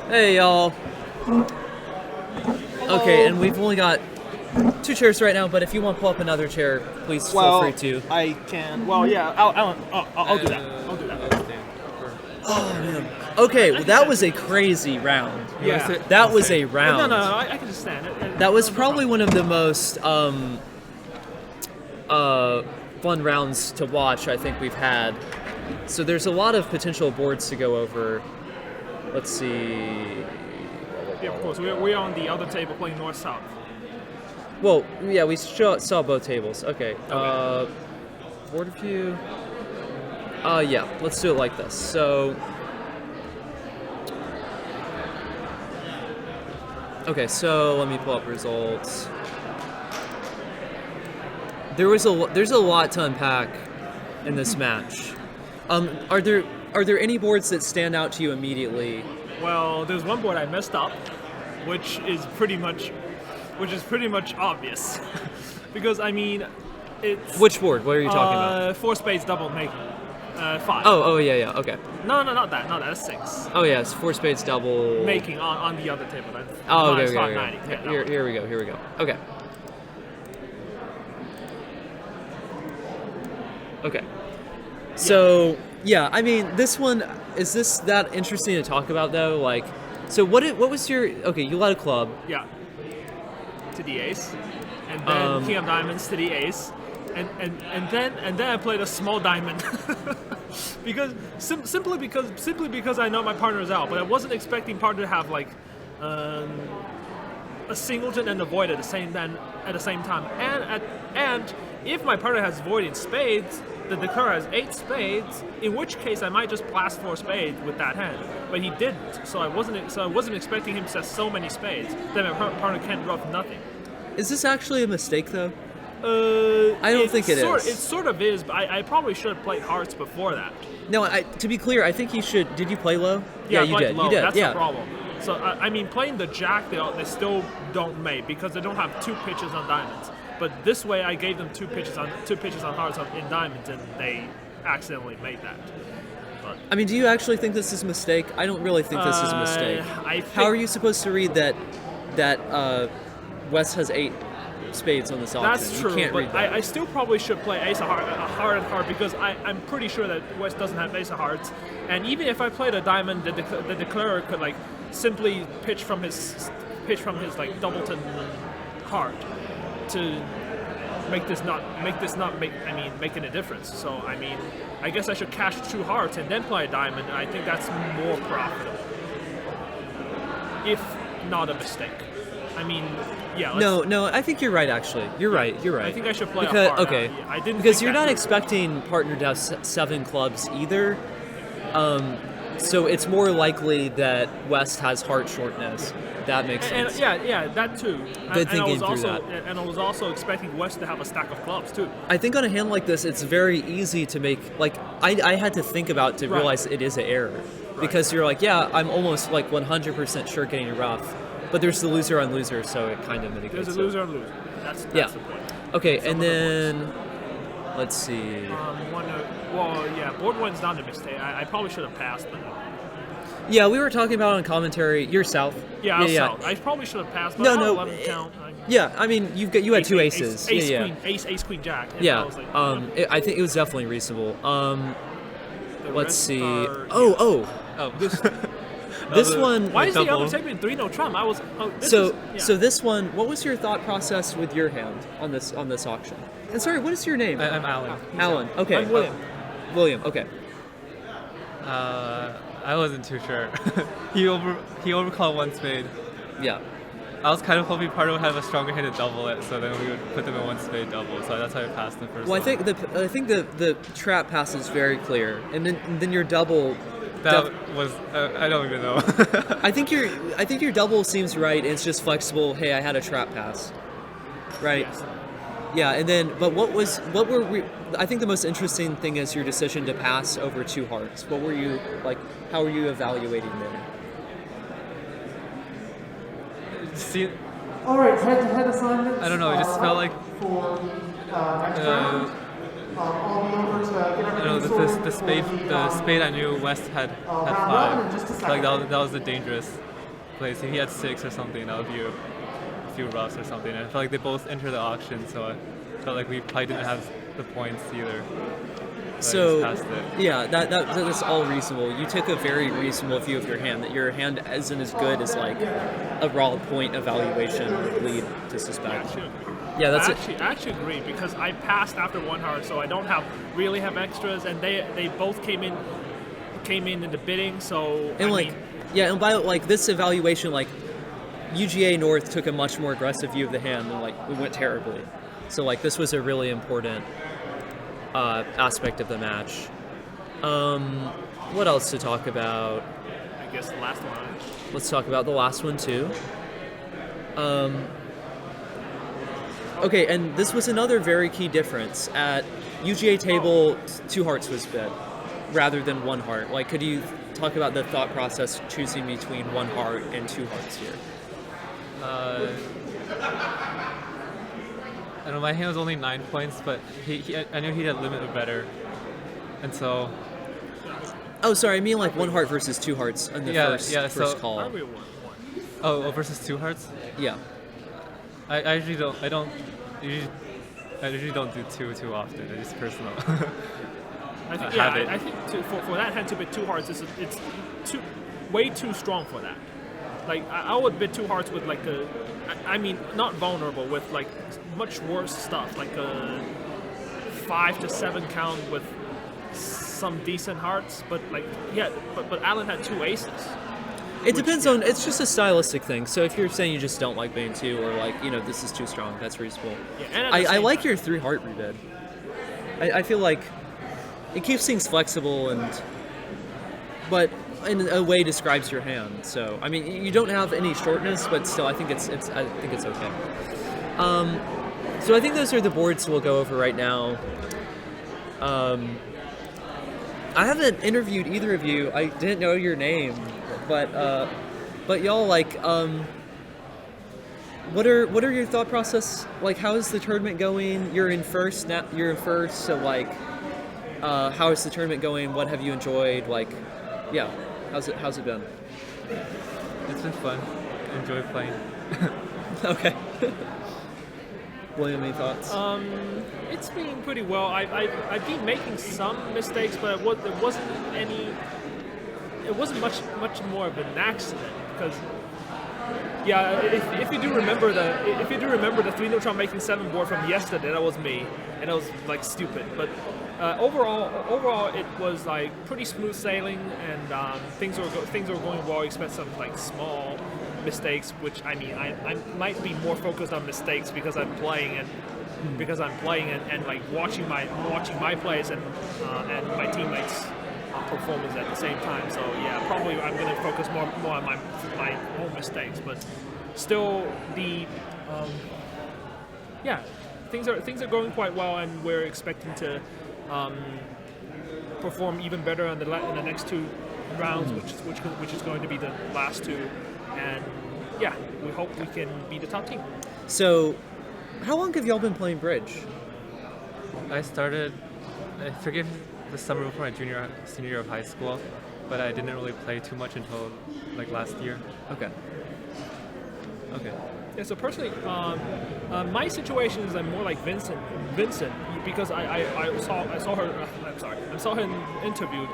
Hey, y'all. Okay, and we've only got 2 chairs right now, but if you want to pull up another chair, please feel free to. I can. Well, yeah, I'll do that. I'll do that. Oh, man. Okay, well, that was a crazy round. Yeah. That was a round. No, I can just stand it. That was probably one of the most fun rounds to watch I think we've had. So there's a lot of potential boards to go over. Let's see. Yeah, of course. We're on the other table playing north-south. Well, yeah, we saw both tables. Okay. Board view. Yeah, let's do it like this. So. Okay, so let me pull up results. There's a lot to unpack in this match. Are there any boards that stand out to you immediately? Well, there's one board I messed up, which is pretty much obvious, because I mean, it's. Which board? What are you talking about? 4 spades double making. 5. Oh yeah, okay. No, not that. That's 6. Oh yeah, it's 4 spades double. Making on the other table. That's Okay. 90. Yeah, Here we go. Okay. Okay. So yeah, I mean, this one is this that interesting to talk about though? Like, so what was your you led a club? Yeah. To the ace, and then king of diamonds to the ace, and then I played a small diamond because simply because I know my partner's out, but I wasn't expecting partner to have like a singleton and a void at the same time, and if my partner has void in spades, the declarer has 8 spades, in which case I might just blast 4 spades with that hand. But he didn't, so I wasn't expecting him to have so many spades that my partner can't draw for nothing. Is this actually a mistake though? I don't think it is. It sort of is, but I probably should have played hearts before that. No, to be clear, I think you should. Did you play low? Yeah, you did. Low. You did. That's yeah. the problem. So I mean, playing the jack, they still don't make because they don't have 2 pitches on diamonds. But this way, I gave them 2 pitches on hearts in diamonds, and they accidentally made that. But, I mean, do you actually think this is a mistake? I don't really think this is a mistake. How are you supposed to read that West has 8 spades on this auction? That's true, you can't but read that. I still probably should play ace of heart because I'm pretty sure that West doesn't have ace of hearts. And even if I played a diamond, the declarer could like simply pitch from his like doubleton heart to make a difference. So I mean, I guess I should cash 2 hearts and then play a diamond, and I think that's more profitable, if not a mistake. I mean, yeah. No, I think you're right. Actually, you're right. I think I should play a heart. Okay, I didn't because think you're that not through. expecting partner to have 7 clubs either. So it's more likely that West has heart shortness. That makes sense. And yeah, that too. Good thinking through that. And I was also expecting West to have a stack of clubs too. I think on a hand like this, it's very easy to make, like, I had to think about to realize it is an error. Because you're like, yeah, I'm almost like 100% sure getting a rough. But there's the loser on loser, so it kind of mitigates. There's a loser on loser. That's the point. Okay, and then, let's see. Board 1's not a mistake. I probably should have passed, but yeah, we were talking about on commentary. You're south. Yeah, south. I probably should have passed. But No. 11 count. Yeah, I mean, you had 2 aces. Ace, queen, jack. Yeah. I think it was definitely reasonable. Let's see. This one. Why is the other table in 3 no trump? I was. So this one. What was your thought process with your hand on this auction? And sorry, what is your name? I'm Alan. Alan. Okay. I'm William. William. Okay. I wasn't too sure. he overcalled 1 spade. Yeah. I was kind of hoping partner would have a stronger hand to double it, so then we would put them in 1 spade double. So that's how I passed the first. Well, one. I think the trap pass is very clear, and then your double. That was I don't even know. I think your double seems right. It's just flexible. Hey, I had a trap pass, right? Yes. Yeah, and then but what were we? I think the most interesting thing is your decision to pass over 2 hearts. What were you like? How were you evaluating there? See, All right, head-to-head assignments. I don't know. It just felt like for next round. I'll be over to get I don't everything know sorted the spade I knew West had round 1 in 5. just a Like second. that was the dangerous. plays. If he had 6 or something, that would be a few roughs or something. And I felt like they both entered the auction, so I felt like we probably didn't have the points either. So I just passed it. yeah, that's all reasonable. You took a very reasonable view of your hand. That your hand isn't as good as like a raw point evaluation would lead to suspect. Yeah, that's I actually agree because I passed after 1 heart, so I don't really have extras, and they both came in the bidding. So And and by like this evaluation, like UGA North took a much more aggressive view of the hand, and like we went terribly. So like this was a really important aspect of the match. What else to talk about? I guess the last one. Let's talk about the last one too. Okay, and this was another very key difference. At UGA table, 2 hearts was bid rather than 1 heart. Like, could you talk about the thought process choosing between 1 heart and 2 hearts here? I know my hand was only 9 points, but I knew he had limit or better, and so. Oh, sorry, I mean like 1 heart versus 2 hearts on the first call. Probably one. Oh, versus 2 hearts. Yeah. I usually don't. I usually don't do 2 too often. It's personal. I think habit. I think for that hand to bid 2 hearts, it's way too strong for that. Like I would bid 2 hearts with like not vulnerable, with like much worse stuff, like a 5 to 7 count with some decent hearts. But like but Alan had 2 aces. It depends on, it's just a stylistic thing. So if you're saying you just don't like Bane 2 or like, this is too strong, that's reasonable. Yeah, and I like your 3 heart rebid. I feel like it keeps things flexible but in a way describes your hand. So, I mean, you don't have any shortness, but still I think it's okay. So I think those are the boards we'll go over right now. I haven't interviewed either of you. I didn't know your name. But y'all, like, what are your thought process? Like, how is the tournament going? You're in first now. So like, how is the tournament going? What have you enjoyed? Like, yeah, how's it been? It's been fun. Enjoy playing. Okay. William, any thoughts? It's been pretty well. I've been making some mistakes, but there wasn't any. It wasn't much more of an accident because, if you do remember the 3 neutron making 7 board from yesterday, that was me, and it was like stupid. But overall, it was like pretty smooth sailing, and things were going well. Except some like small mistakes, which I mean I might be more focused on mistakes because I'm playing and like watching my plays and my teammates' performance at the same time. So yeah, probably I'm going to focus more on my own mistakes, but still things are going quite well, and we're expecting to perform even better in the next 2 rounds, which is going to be the last 2, and yeah, we hope we can be the top team. So, how long have y'all been playing bridge? I forget the summer before my senior year of high school, but I didn't really play too much until like last year. Okay. Yeah, so personally, my situation is I'm more like Vincent, because I saw her interviewed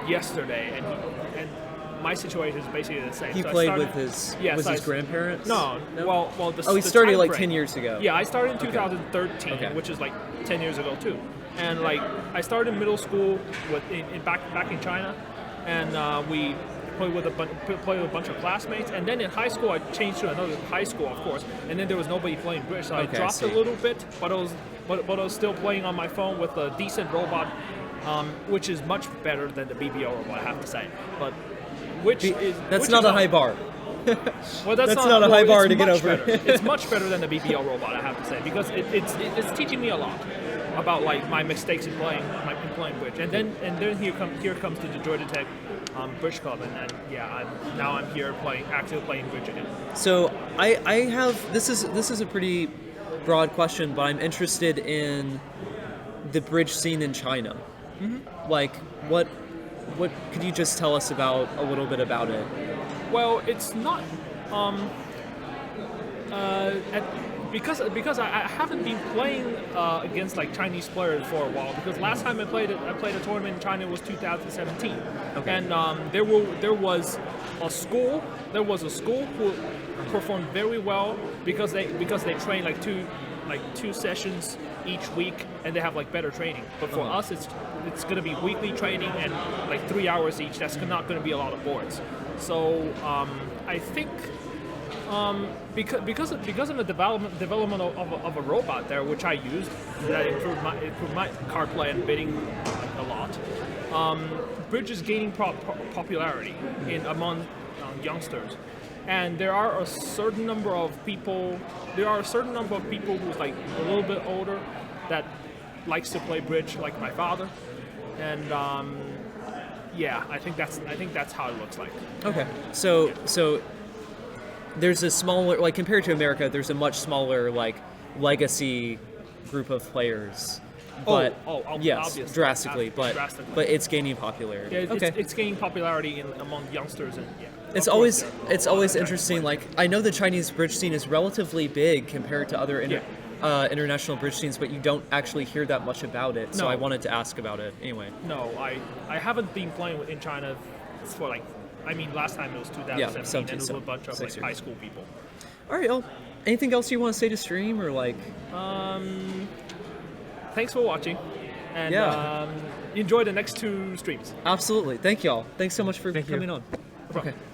yesterday, and my situation is basically the same. He so played with his grandparents? No. Well, he started like 10 years ago. Yeah, I started in 2013, which is like 10 years ago too. And like I started in middle school back in China, and we played with a bunch of classmates. And then in high school, I changed to another high school, of course. And then there was nobody playing bridge, so I dropped a little bit. But I was still playing on my phone with a decent robot, which is much better than the BBO robot, I have to say. But that's not a high bar. Well, that's not a high bar to get over. It's much better than the BBL robot, I have to say, because it's teaching me a lot about like my mistakes in playing bridge, and then here comes the Georgia Tech Bridge Club, and I'm here actually playing bridge again. So I have this is a pretty broad question, but I'm interested in the bridge scene in China. Mm-hmm. Like what could you just tell us a little bit about it? Well, it's not. Because I haven't been playing against like Chinese players for a while. Because last time I played a tournament in China was 2017, and there was a school who performed very well because they train like two sessions each week, and they have like better training. But for us, it's going to be weekly training and like 3 hours each. That's not going to be a lot of boards. So I think. Because of the development of a robot there, which I used, that improved my card play and bidding a lot. Bridge is gaining popularity among youngsters, and there are a certain number of people. Who's like a little bit older that likes to play bridge, like my father, and yeah, I think that's how it looks like. Okay, so. There's a smaller, like compared to America, there's a much smaller like legacy group of players. But yes, obviously, drastically, but drastically. but it's gaining popularity. Yeah, it's gaining popularity among youngsters, and yeah. It's always interesting. Like I know the Chinese bridge scene is relatively big compared to other international bridge scenes, but you don't actually hear that much about it. So No. I wanted to ask about it anyway. No, I haven't been playing in China for like. I mean, last time it was 2017, and it was a bunch of like high school people. All right, well, anything else you want to say to stream or like? Thanks for watching, and enjoy the next 2 streams. Absolutely, thank y'all. Thanks so much for coming on. No problem. Okay.